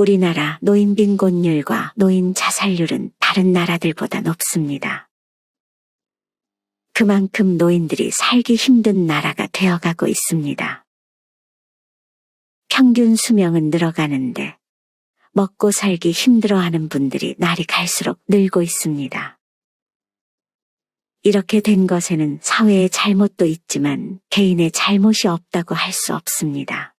우리나라 노인 빈곤율과 노인 자살률은 다른 나라들보다 높습니다. 그만큼 노인들이 살기 힘든 나라가 되어가고 있습니다. 평균 수명은 늘어가는데 먹고 살기 힘들어하는 분들이 날이 갈수록 늘고 있습니다. 이렇게 된 것에는 사회의 잘못도 있지만 개인의 잘못이 없다고 할 수 없습니다.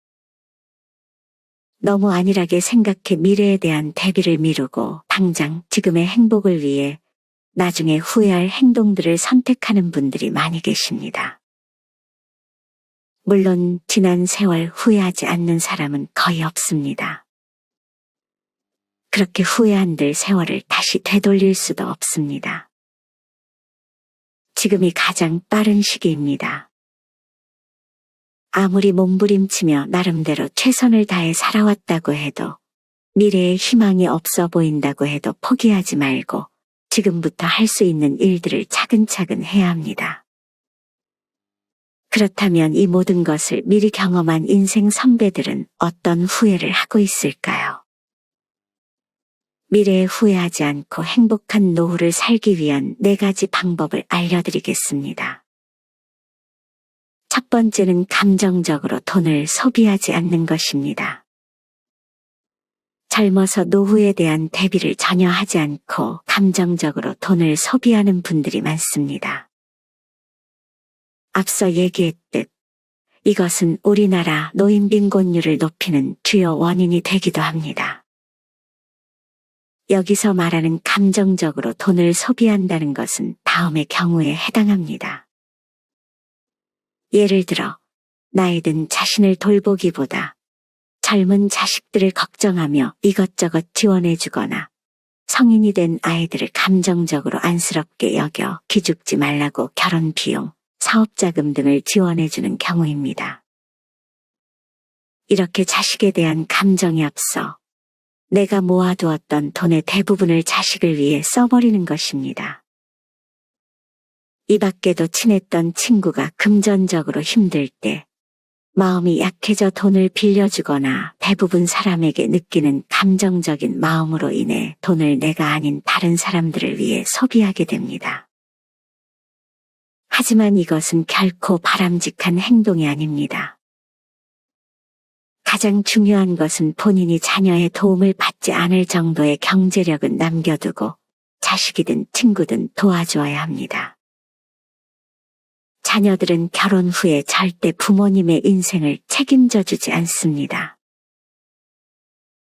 너무 안일하게 생각해 미래에 대한 대비를 미루고 당장 지금의 행복을 위해 나중에 후회할 행동들을 선택하는 분들이 많이 계십니다. 물론 지난 세월 후회하지 않는 사람은 거의 없습니다. 그렇게 후회한들 세월을 다시 되돌릴 수도 없습니다. 지금이 가장 빠른 시기입니다. 아무리 몸부림치며 나름대로 최선을 다해 살아왔다고 해도 미래에 희망이 없어 보인다고 해도 포기하지 말고 지금부터 할 수 있는 일들을 차근차근 해야 합니다. 그렇다면 이 모든 것을 미리 경험한 인생 선배들은 어떤 후회를 하고 있을까요? 미래에 후회하지 않고 행복한 노후를 살기 위한 4가지 방법을 알려드리겠습니다. 첫 번째는 감정적으로 돈을 소비하지 않는 것입니다. 젊어서 노후에 대한 대비를 전혀 하지 않고 감정적으로 돈을 소비하는 분들이 많습니다. 앞서 얘기했듯 이것은 우리나라 노인 빈곤율을 높이는 주요 원인이 되기도 합니다. 여기서 말하는 감정적으로 돈을 소비한다는 것은 다음의 경우에 해당합니다. 예를 들어 나이 든 자신을 돌보기보다 젊은 자식들을 걱정하며 이것저것 지원해주거나 성인이 된 아이들을 감정적으로 안쓰럽게 여겨 기죽지 말라고 결혼 비용, 사업자금 등을 지원해주는 경우입니다. 이렇게 자식에 대한 감정이 앞서 내가 모아두었던 돈의 대부분을 자식을 위해 써버리는 것입니다. 이 밖에도 친했던 친구가 금전적으로 힘들 때 마음이 약해져 돈을 빌려주거나 대부분 사람에게 느끼는 감정적인 마음으로 인해 돈을 내가 아닌 다른 사람들을 위해 소비하게 됩니다. 하지만 이것은 결코 바람직한 행동이 아닙니다. 가장 중요한 것은 본인이 자녀의 도움을 받지 않을 정도의 경제력은 남겨두고 자식이든 친구든 도와주어야 합니다. 자녀들은 결혼 후에 절대 부모님의 인생을 책임져 주지 않습니다.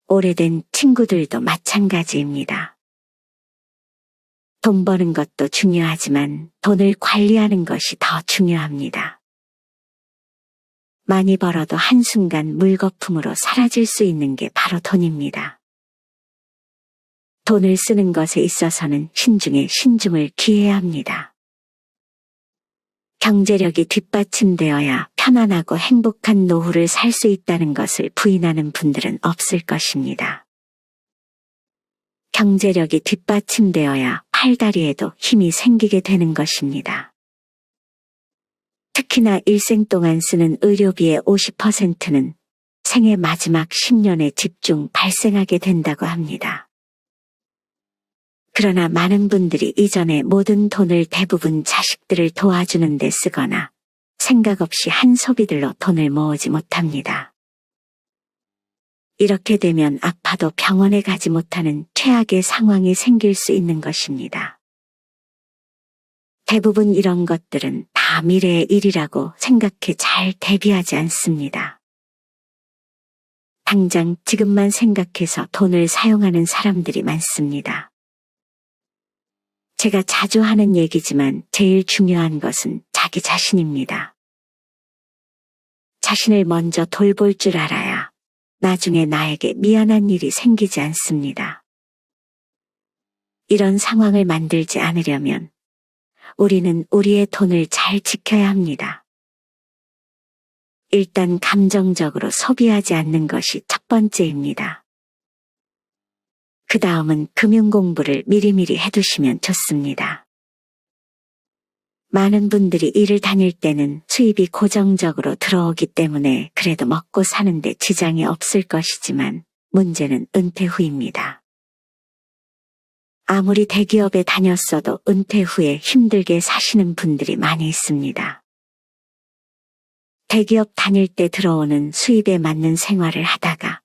오래된 친구들도 마찬가지입니다. 돈 버는 것도 중요하지만 돈을 관리하는 것이 더 중요합니다. 많이 벌어도 한순간 물거품으로 사라질 수 있는 게 바로 돈입니다. 돈을 쓰는 것에 있어서는 신중에 신중을 기해야 합니다. 경제력이 뒷받침되어야 편안하고 행복한 노후를 살 수 있다는 것을 부인하는 분들은 없을 것입니다. 경제력이 뒷받침되어야 팔다리에도 힘이 생기게 되는 것입니다. 특히나 일생 동안 쓰는 의료비의 50%는 생애 마지막 10년에 집중 발생하게 된다고 합니다. 그러나 많은 분들이 이전에 모든 돈을 대부분 자식들을 도와주는 데 쓰거나 생각 없이 한 소비들로 돈을 모으지 못합니다. 이렇게 되면 아파도 병원에 가지 못하는 최악의 상황이 생길 수 있는 것입니다. 대부분 이런 것들은 다 미래의 일이라고 생각해 잘 대비하지 않습니다. 당장 지금만 생각해서 돈을 사용하는 사람들이 많습니다. 제가 자주 하는 얘기지만 제일 중요한 것은 자기 자신입니다. 자신을 먼저 돌볼 줄 알아야 나중에 나에게 미안한 일이 생기지 않습니다. 이런 상황을 만들지 않으려면 우리는 우리의 돈을 잘 지켜야 합니다. 일단 감정적으로 소비하지 않는 것이 첫 번째입니다. 그 다음은 금융 공부를 미리미리 해두시면 좋습니다. 많은 분들이 일을 다닐 때는 수입이 고정적으로 들어오기 때문에 그래도 먹고 사는데 지장이 없을 것이지만 문제는 은퇴 후입니다. 아무리 대기업에 다녔어도 은퇴 후에 힘들게 사시는 분들이 많이 있습니다. 대기업 다닐 때 들어오는 수입에 맞는 생활을 하다가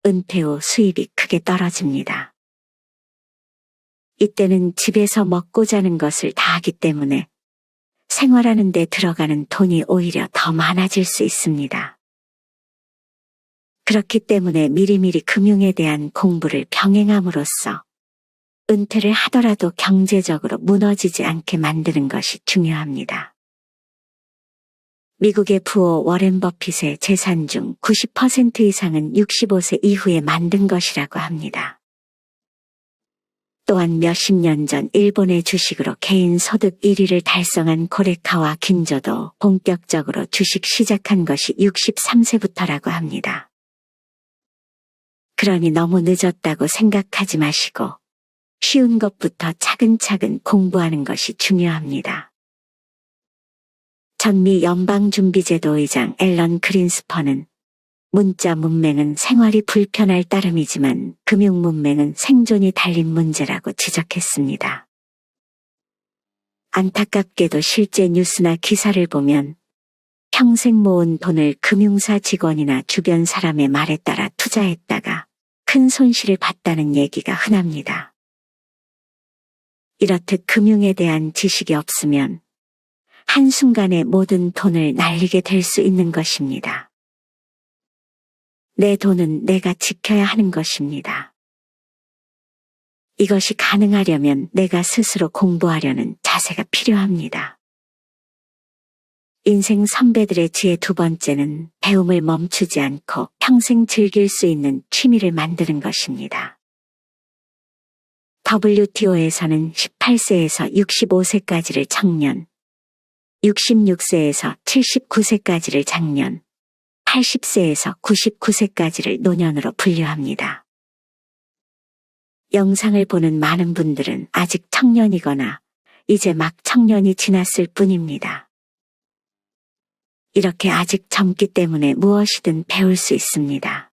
은퇴 후 수입이 크게 떨어집니다. 이때는 집에서 먹고 자는 것을 다 하기 때문에 생활하는 데 들어가는 돈이 오히려 더 많아질 수 있습니다. 그렇기 때문에 미리미리 금융에 대한 공부를 병행함으로써 은퇴를 하더라도 경제적으로 무너지지 않게 만드는 것이 중요합니다. 미국의 부호 워렌 버핏의 재산 중 90% 이상은 65세 이후에 만든 것이라고 합니다. 또한 몇십 년 전 일본의 주식으로 개인 소득 1위를 달성한 고레카와 긴조도 본격적으로 주식 시작한 것이 63세부터라고 합니다. 그러니 너무 늦었다고 생각하지 마시고 쉬운 것부터 차근차근 공부하는 것이 중요합니다. 전미 연방준비제도 의장 앨런 그린스퍼는 문자 문맹은 생활이 불편할 따름이지만 금융 문맹은 생존이 달린 문제라고 지적했습니다. 안타깝게도 실제 뉴스나 기사를 보면 평생 모은 돈을 금융사 직원이나 주변 사람의 말에 따라 투자했다가 큰 손실을 봤다는 얘기가 흔합니다. 이렇듯 금융에 대한 지식이 없으면 한순간에 모든 돈을 날리게 될 수 있는 것입니다. 내 돈은 내가 지켜야 하는 것입니다. 이것이 가능하려면 내가 스스로 공부하려는 자세가 필요합니다. 인생 선배들의 지혜 두 번째는 배움을 멈추지 않고 평생 즐길 수 있는 취미를 만드는 것입니다. WTO에서는 18세에서 65세까지를 청년, 66세에서 79세까지를 장년, 80세에서 99세까지를 노년으로 분류합니다. 영상을 보는 많은 분들은 아직 청년이거나 이제 막 청년이 지났을 뿐입니다. 이렇게 아직 젊기 때문에 무엇이든 배울 수 있습니다.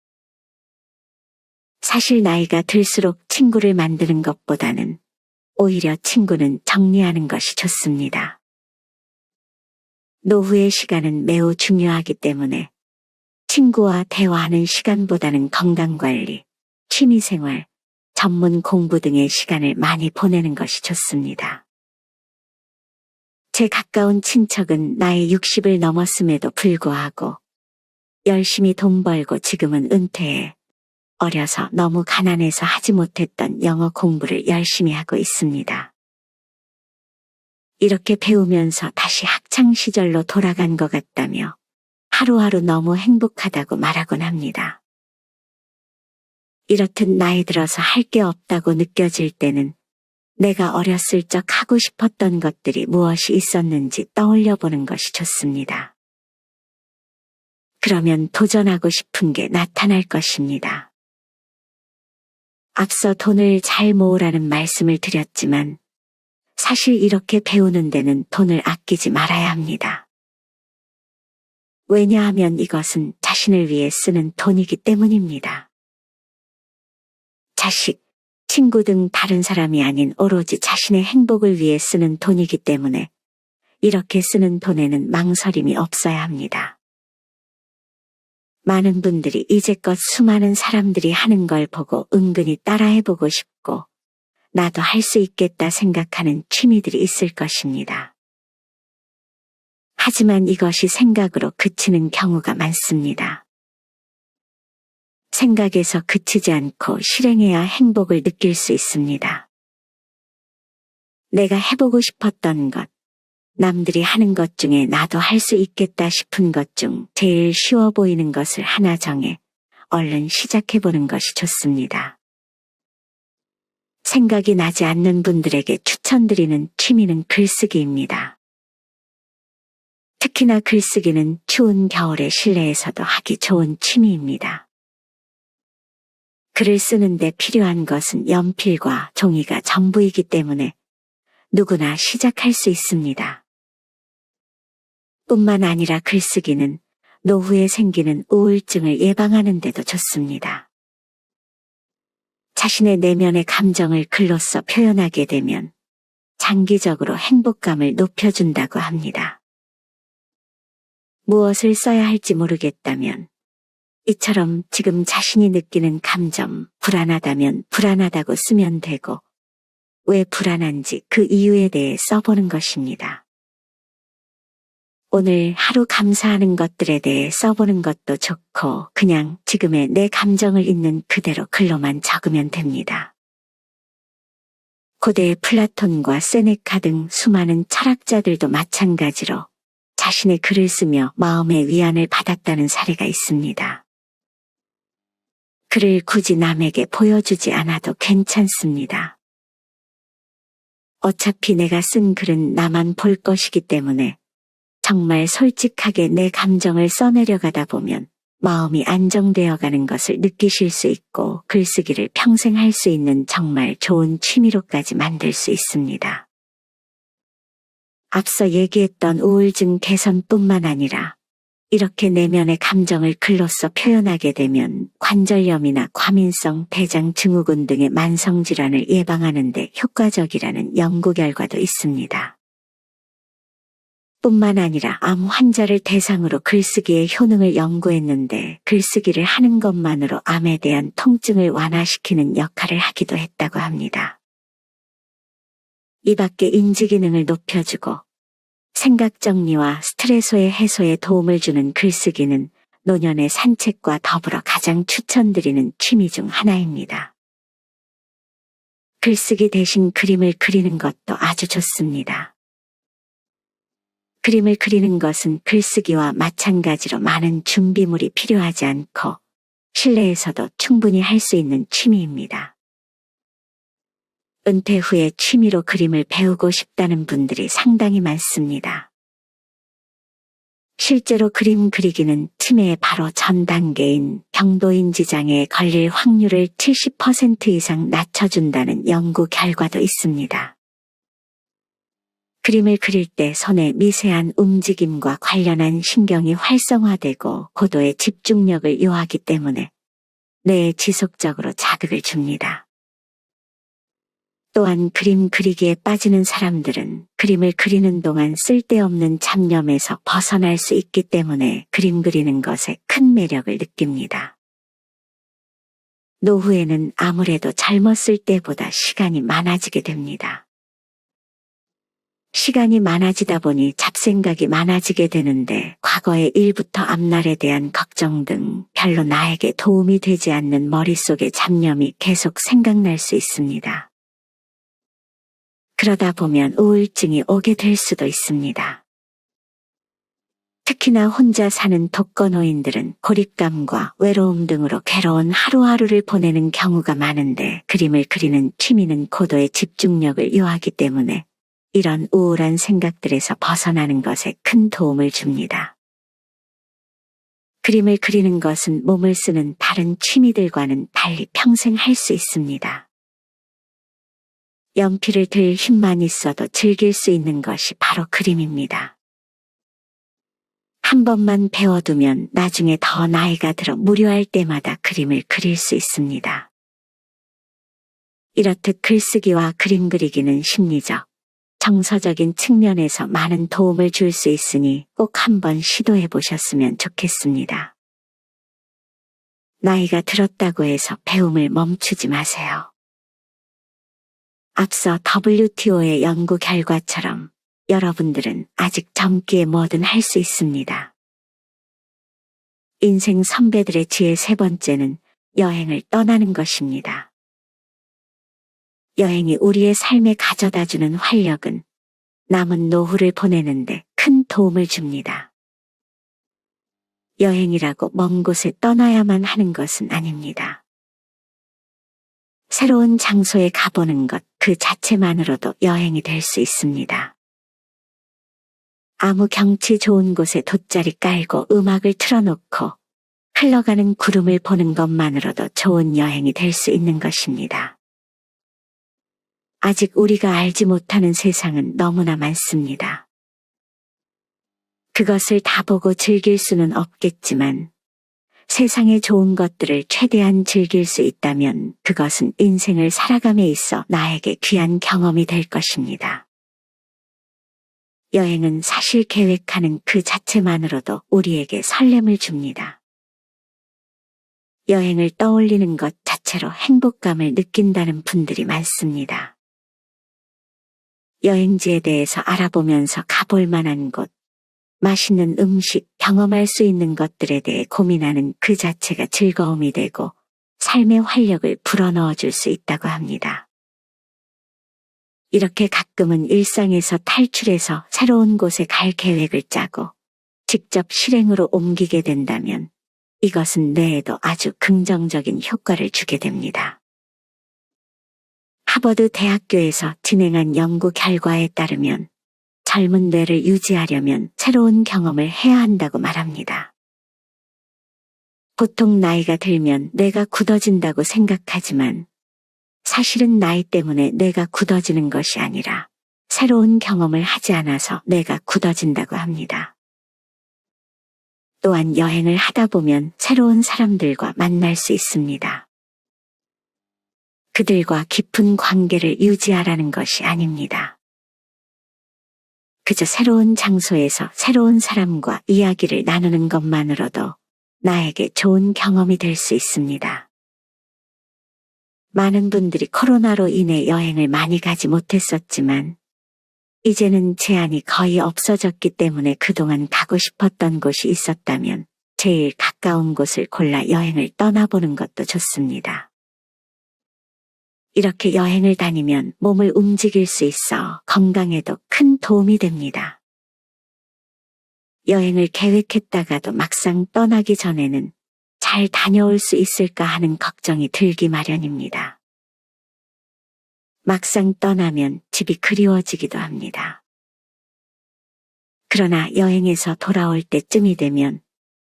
사실 나이가 들수록 친구를 만드는 것보다는 오히려 친구는 정리하는 것이 좋습니다. 노후의 시간은 매우 중요하기 때문에 친구와 대화하는 시간보다는 건강관리, 취미생활, 전문 공부 등의 시간을 많이 보내는 것이 좋습니다. 제 가까운 친척은 나이 60을 넘었음에도 불구하고 열심히 돈 벌고 지금은 은퇴해 어려서 너무 가난해서 하지 못했던 영어 공부를 열심히 하고 있습니다. 이렇게 배우면서 다시 학창시절로 돌아간 것 같다며 하루하루 너무 행복하다고 말하곤 합니다. 이렇듯 나이 들어서 할 게 없다고 느껴질 때는 내가 어렸을 적 하고 싶었던 것들이 무엇이 있었는지 떠올려 보는 것이 좋습니다. 그러면 도전하고 싶은 게 나타날 것입니다. 앞서 돈을 잘 모으라는 말씀을 드렸지만 사실 이렇게 배우는 데는 돈을 아끼지 말아야 합니다. 왜냐하면 이것은 자신을 위해 쓰는 돈이기 때문입니다. 자식, 친구 등 다른 사람이 아닌 오로지 자신의 행복을 위해 쓰는 돈이기 때문에 이렇게 쓰는 돈에는 망설임이 없어야 합니다. 많은 분들이 이제껏 수많은 사람들이 하는 걸 보고 은근히 따라해보고 싶고 나도 할 수 있겠다 생각하는 취미들이 있을 것입니다. 하지만 이것이 생각으로 그치는 경우가 많습니다. 생각에서 그치지 않고 실행해야 행복을 느낄 수 있습니다. 내가 해보고 싶었던 것, 남들이 하는 것 중에 나도 할 수 있겠다 싶은 것 중 제일 쉬워 보이는 것을 하나 정해 얼른 시작해보는 것이 좋습니다. 생각이 나지 않는 분들에게 추천드리는 취미는 글쓰기입니다. 특히나 글쓰기는 추운 겨울의 실내에서도 하기 좋은 취미입니다. 글을 쓰는데 필요한 것은 연필과 종이가 전부이기 때문에 누구나 시작할 수 있습니다. 뿐만 아니라 글쓰기는 노후에 생기는 우울증을 예방하는 데도 좋습니다. 자신의 내면의 감정을 글로써 표현하게 되면 장기적으로 행복감을 높여준다고 합니다. 무엇을 써야 할지 모르겠다면 이처럼 지금 자신이 느끼는 감정, 불안하다면 불안하다고 쓰면 되고 왜 불안한지 그 이유에 대해 써보는 것입니다. 오늘 하루 감사하는 것들에 대해 써보는 것도 좋고 그냥 지금의 내 감정을 있는 그대로 글로만 적으면 됩니다. 고대의 플라톤과 세네카 등 수많은 철학자들도 마찬가지로 자신의 글을 쓰며 마음의 위안을 받았다는 사례가 있습니다. 글을 굳이 남에게 보여주지 않아도 괜찮습니다. 어차피 내가 쓴 글은 나만 볼 것이기 때문에 정말 솔직하게 내 감정을 써내려가다 보면 마음이 안정되어 가는 것을 느끼실 수 있고 글쓰기를 평생 할 수 있는 정말 좋은 취미로까지 만들 수 있습니다. 앞서 얘기했던 우울증 개선뿐만 아니라 이렇게 내면의 감정을 글로써 표현하게 되면 관절염이나 과민성 대장 증후군 등의 만성질환을 예방하는 데 효과적이라는 연구 결과도 있습니다. 뿐만 아니라 암 환자를 대상으로 글쓰기의 효능을 연구했는데 글쓰기를 하는 것만으로 암에 대한 통증을 완화시키는 역할을 하기도 했다고 합니다. 이 밖에 인지 기능을 높여주고 생각 정리와 스트레스 해소에 도움을 주는 글쓰기는 노년의 산책과 더불어 가장 추천드리는 취미 중 하나입니다. 글쓰기 대신 그림을 그리는 것도 아주 좋습니다. 그림을 그리는 것은 글쓰기와 마찬가지로 많은 준비물이 필요하지 않고 실내에서도 충분히 할 수 있는 취미입니다. 은퇴 후에 취미로 그림을 배우고 싶다는 분들이 상당히 많습니다. 실제로 그림 그리기는 치매의 바로 전 단계인 경도인지 장애에 걸릴 확률을 70% 이상 낮춰준다는 연구 결과도 있습니다. 그림을 그릴 때 손의 미세한 움직임과 관련한 신경이 활성화되고 고도의 집중력을 요하기 때문에 뇌에 지속적으로 자극을 줍니다. 또한 그림 그리기에 빠지는 사람들은 그림을 그리는 동안 쓸데없는 잡념에서 벗어날 수 있기 때문에 그림 그리는 것에 큰 매력을 느낍니다. 노후에는 아무래도 젊었을 때보다 시간이 많아지게 됩니다. 시간이 많아지다 보니 잡생각이 많아지게 되는데 과거의 일부터 앞날에 대한 걱정 등 별로 나에게 도움이 되지 않는 머릿속의 잡념이 계속 생각날 수 있습니다. 그러다 보면 우울증이 오게 될 수도 있습니다. 특히나 혼자 사는 독거노인들은 고립감과 외로움 등으로 괴로운 하루하루를 보내는 경우가 많은데 그림을 그리는 취미는 고도의 집중력을 요하기 때문에 이런 우울한 생각들에서 벗어나는 것에 큰 도움을 줍니다. 그림을 그리는 것은 몸을 쓰는 다른 취미들과는 달리 평생 할 수 있습니다. 연필을 들 힘만 있어도 즐길 수 있는 것이 바로 그림입니다. 한 번만 배워두면 나중에 더 나이가 들어 무료할 때마다 그림을 그릴 수 있습니다. 이렇듯 글쓰기와 그림 그리기는 심리적, 정서적인 측면에서 많은 도움을 줄 수 있으니 꼭 한번 시도해 보셨으면 좋겠습니다. 나이가 들었다고 해서 배움을 멈추지 마세요. 앞서 WTO의 연구 결과처럼 여러분들은 아직 젊기에 뭐든 할 수 있습니다. 인생 선배들의 지혜 세 번째는 여행을 떠나는 것입니다. 여행이 우리의 삶에 가져다주는 활력은 남은 노후를 보내는데 큰 도움을 줍니다. 여행이라고 먼 곳에 떠나야만 하는 것은 아닙니다. 새로운 장소에 가보는 것 그 자체만으로도 여행이 될 수 있습니다. 아무 경치 좋은 곳에 돗자리 깔고 음악을 틀어놓고 흘러가는 구름을 보는 것만으로도 좋은 여행이 될 수 있는 것입니다. 아직 우리가 알지 못하는 세상은 너무나 많습니다. 그것을 다 보고 즐길 수는 없겠지만 세상의 좋은 것들을 최대한 즐길 수 있다면 그것은 인생을 살아감에 있어 나에게 귀한 경험이 될 것입니다. 여행은 사실 계획하는 그 자체만으로도 우리에게 설렘을 줍니다. 여행을 떠올리는 것 자체로 행복감을 느낀다는 분들이 많습니다. 여행지에 대해서 알아보면서 가볼 만한 곳, 맛있는 음식, 경험할 수 있는 것들에 대해 고민하는 그 자체가 즐거움이 되고 삶의 활력을 불어넣어 줄 수 있다고 합니다. 이렇게 가끔은 일상에서 탈출해서 새로운 곳에 갈 계획을 짜고 직접 실행으로 옮기게 된다면 이것은 뇌에도 아주 긍정적인 효과를 주게 됩니다. 하버드 대학교에서 진행한 연구 결과에 따르면 젊은 뇌를 유지하려면 새로운 경험을 해야 한다고 말합니다. 보통 나이가 들면 뇌가 굳어진다고 생각하지만 사실은 나이 때문에 뇌가 굳어지는 것이 아니라 새로운 경험을 하지 않아서 뇌가 굳어진다고 합니다. 또한 여행을 하다 보면 새로운 사람들과 만날 수 있습니다. 그들과 깊은 관계를 유지하라는 것이 아닙니다. 그저 새로운 장소에서 새로운 사람과 이야기를 나누는 것만으로도 나에게 좋은 경험이 될 수 있습니다. 많은 분들이 코로나로 인해 여행을 많이 가지 못했었지만 이제는 제한이 거의 없어졌기 때문에 그동안 가고 싶었던 곳이 있었다면 제일 가까운 곳을 골라 여행을 떠나보는 것도 좋습니다. 이렇게 여행을 다니면 몸을 움직일 수 있어 건강에도 큰 도움이 됩니다. 여행을 계획했다가도 막상 떠나기 전에는 잘 다녀올 수 있을까 하는 걱정이 들기 마련입니다. 막상 떠나면 집이 그리워지기도 합니다. 그러나 여행에서 돌아올 때쯤이 되면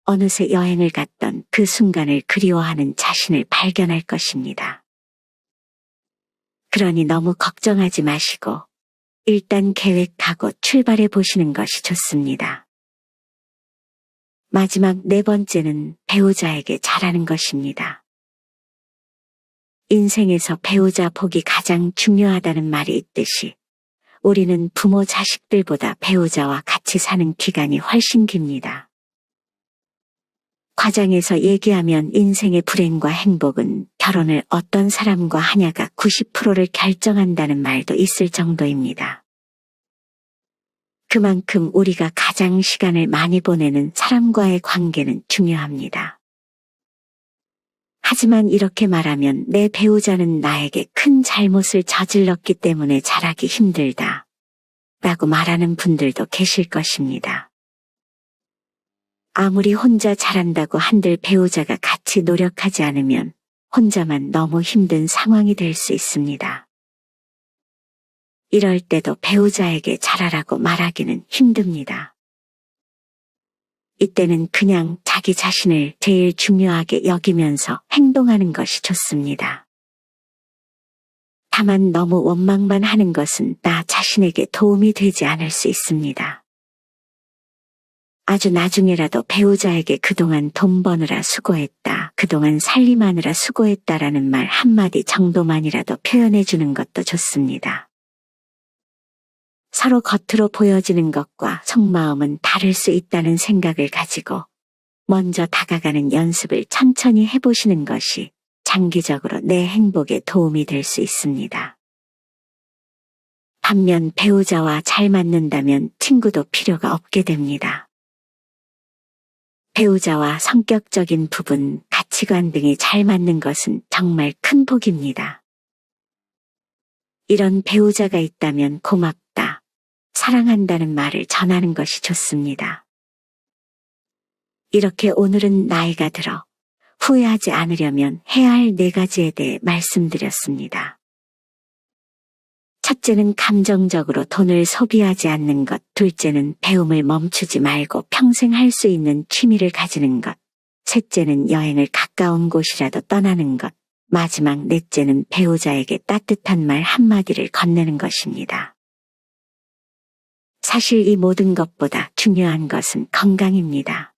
어느새 여행을 갔던 그 순간을 그리워하는 자신을 발견할 것입니다. 그러니 너무 걱정하지 마시고 일단 계획하고 출발해 보시는 것이 좋습니다. 마지막 네 번째는 배우자에게 잘하는 것입니다. 인생에서 배우자 복이 가장 중요하다는 말이 있듯이 우리는 부모 자식들보다 배우자와 같이 사는 기간이 훨씬 깁니다. 과장해서 얘기하면 인생의 불행과 행복은 결혼을 어떤 사람과 하냐가 90%를 결정한다는 말도 있을 정도입니다. 그만큼 우리가 가장 시간을 많이 보내는 사람과의 관계는 중요합니다. 하지만 이렇게 말하면 내 배우자는 나에게 큰 잘못을 저질렀기 때문에 잘하기 힘들다 라고 말하는 분들도 계실 것입니다. 아무리 혼자 잘한다고 한들 배우자가 같이 노력하지 않으면 혼자만 너무 힘든 상황이 될 수 있습니다. 이럴 때도 배우자에게 잘하라고 말하기는 힘듭니다. 이때는 그냥 자기 자신을 제일 중요하게 여기면서 행동하는 것이 좋습니다. 다만 너무 원망만 하는 것은 나 자신에게 도움이 되지 않을 수 있습니다. 아주 나중에라도 배우자에게 그동안 돈 버느라 수고했다, 그동안 살림하느라 수고했다라는 말 한마디 정도만이라도 표현해 주는 것도 좋습니다. 서로 겉으로 보여지는 것과 속마음은 다를 수 있다는 생각을 가지고 먼저 다가가는 연습을 천천히 해보시는 것이 장기적으로 내 행복에 도움이 될 수 있습니다. 반면 배우자와 잘 맞는다면 친구도 필요가 없게 됩니다. 배우자와 성격적인 부분, 가치관 등이 잘 맞는 것은 정말 큰 복입니다. 이런 배우자가 있다면 고맙다, 사랑한다는 말을 전하는 것이 좋습니다. 이렇게 오늘은 나이가 들어 후회하지 않으려면 해야 할 4가지에 대해 말씀드렸습니다. 첫째는 감정적으로 돈을 소비하지 않는 것, 둘째는 배움을 멈추지 말고 평생 할 수 있는 취미를 가지는 것, 셋째는 여행을 가까운 곳이라도 떠나는 것, 마지막 넷째는 배우자에게 따뜻한 말 한마디를 건네는 것입니다. 사실 이 모든 것보다 중요한 것은 건강입니다.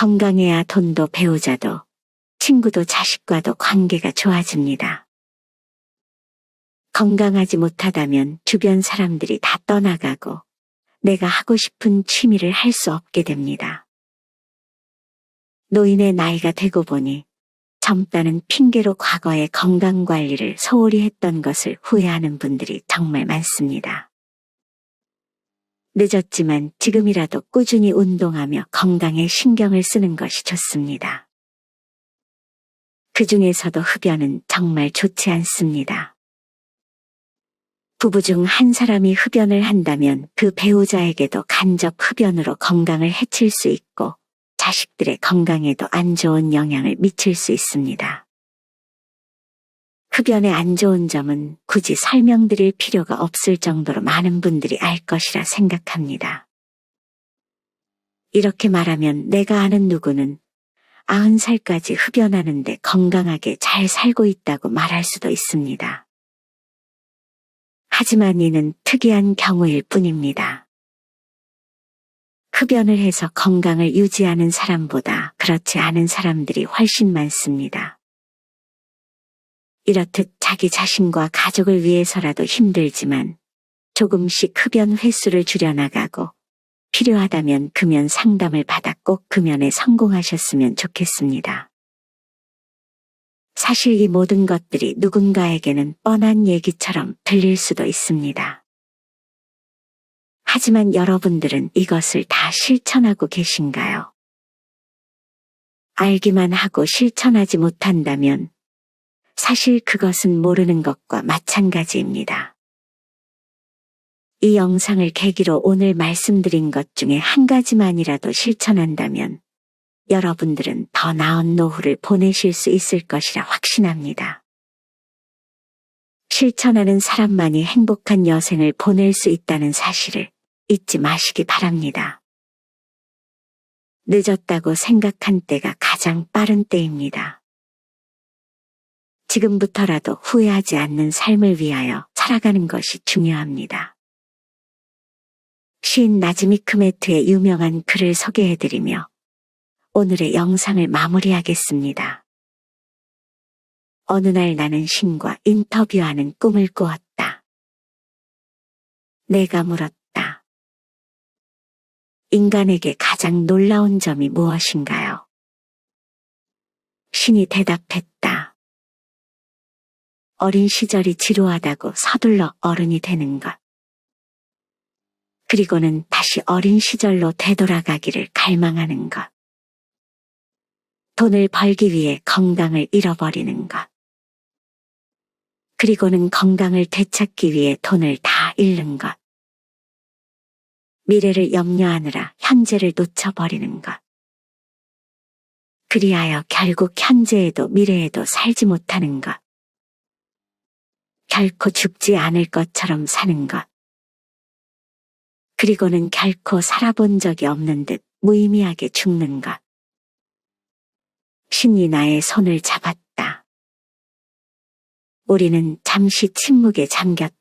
건강해야 돈도 배우자도 친구도 자식과도 관계가 좋아집니다. 건강하지 못하다면 주변 사람들이 다 떠나가고 내가 하고 싶은 취미를 할 수 없게 됩니다. 노인의 나이가 되고 보니 젊다는 핑계로 과거의 건강관리를 소홀히 했던 것을 후회하는 분들이 정말 많습니다. 늦었지만 지금이라도 꾸준히 운동하며 건강에 신경을 쓰는 것이 좋습니다. 그 중에서도 흡연은 정말 좋지 않습니다. 부부 중 한 사람이 흡연을 한다면 그 배우자에게도 간접 흡연으로 건강을 해칠 수 있고 자식들의 건강에도 안 좋은 영향을 미칠 수 있습니다. 흡연의 안 좋은 점은 굳이 설명드릴 필요가 없을 정도로 많은 분들이 알 것이라 생각합니다. 이렇게 말하면 내가 아는 누구는 90살까지 흡연하는데 건강하게 잘 살고 있다고 말할 수도 있습니다. 하지만 이는 특이한 경우일 뿐입니다. 흡연을 해서 건강을 유지하는 사람보다 그렇지 않은 사람들이 훨씬 많습니다. 이렇듯 자기 자신과 가족을 위해서라도 힘들지만 조금씩 흡연 횟수를 줄여나가고 필요하다면 금연 상담을 받아 꼭 금연에 성공하셨으면 좋겠습니다. 사실 이 모든 것들이 누군가에게는 뻔한 얘기처럼 들릴 수도 있습니다. 하지만 여러분들은 이것을 다 실천하고 계신가요? 알기만 하고 실천하지 못한다면 사실 그것은 모르는 것과 마찬가지입니다. 이 영상을 계기로 오늘 말씀드린 것 중에 한 가지만이라도 실천한다면 여러분들은 더 나은 노후를 보내실 수 있을 것이라 확신합니다. 실천하는 사람만이 행복한 여생을 보낼 수 있다는 사실을 잊지 마시기 바랍니다. 늦었다고 생각한 때가 가장 빠른 때입니다. 지금부터라도 후회하지 않는 삶을 위하여 살아가는 것이 중요합니다. 시인 나즈미 크메트의 유명한 글을 소개해드리며 오늘의 영상을 마무리하겠습니다. 어느 날 나는 신과 인터뷰하는 꿈을 꾸었다. 내가 물었다. 인간에게 가장 놀라운 점이 무엇인가요? 신이 대답했다. 어린 시절이 지루하다고 서둘러 어른이 되는 것. 그리고는 다시 어린 시절로 되돌아가기를 갈망하는 것. 돈을 벌기 위해 건강을 잃어버리는 것. 그리고는 건강을 되찾기 위해 돈을 다 잃는 것. 미래를 염려하느라 현재를 놓쳐버리는 것. 그리하여 결국 현재에도 미래에도 살지 못하는 것. 결코 죽지 않을 것처럼 사는 것. 그리고는 결코 살아본 적이 없는 듯 무의미하게 죽는 것. 신이 나의 손을 잡았다. 우리는 잠시 침묵에 잠겼다.